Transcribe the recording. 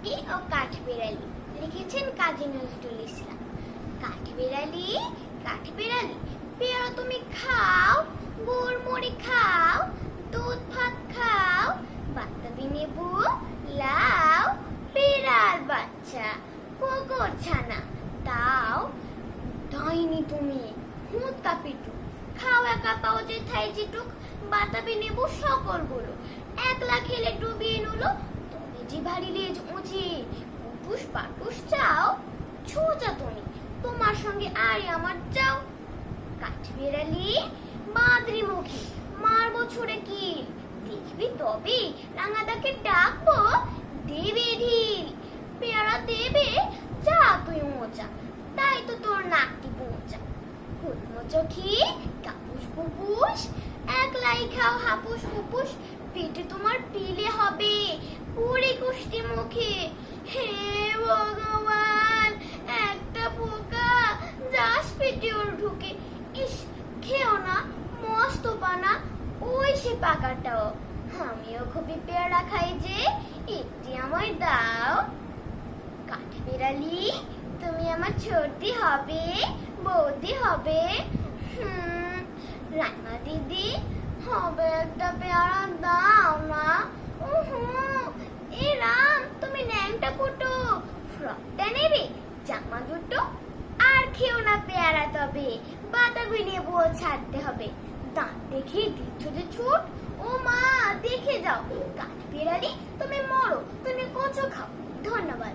পাখি ও কাঠবিড়ালি, লিখেছেন কাজী নজরুল ইসলাম। কাঠবিড়ালি কাঠবিড়ালি, পেয়ারা তুমি খাও, গুড় মুড়ি খাও, দুধ ভাত খাও, বাতাবি নেবু লাও, বিড়াল বাচ্চা কুকুর ছানা তাও, ডাইনি তুমি হুঁত কাপিটুক, খাও একা পাও যে থাই জিটুক, বাতাবি নেবু সকলগুলো একলা খেলে ডুবিয়ে নুলো, তুমি যে ভারী লেজ উঁচি, পুটুস পাটুস চাও, ছোচা তুমি তোমার সঙ্গে আরে আমার যাও। কাঠবিড়ালি বাঁদরি মুখী, মারবো ছুড়ে কি, দেখবি তবে রাঙাদাকে ডাকবো, দেবে ঢিল, পেয়ারা দেবে যা তুই মোচা, তাই তো তোর নাকটি বোচা। হুটমো চোখি কাপুস কুপুস, একলাই খাও হাপুস হুপুস, পেটে তোমার পিলে হবে পুরি কুষ্টি মুখে। হে ভগবান, একটা পোকা যাস পেটে ওর ঢুকে, ইস খেও না মস্ত পানা, ওই সে পাকাটাও, আমিও খুবই পেয়ারা খাই যে, একটি আমায় দাও। কাঠবিড়ালি তুমি আমার ছোটি হবে, বৌদি হবে, রান্না দিদি হবে, একটা পেয়ারা দাও না। এ রাম, তুমি ন্যাংটা ফুটো, ফ্রকটা নেবে, জামা দুটো, আর খেও না পেয়ারা তবে, বাতাবি নেবুও ছাড়তে হবে, দাঁত দেখে দিচ্ছ যে ছুট, ও মা দেখে যাও। কাঠবিড়ালি তুমি মরো, তুমি কচু খাও। ধন্যবাদ।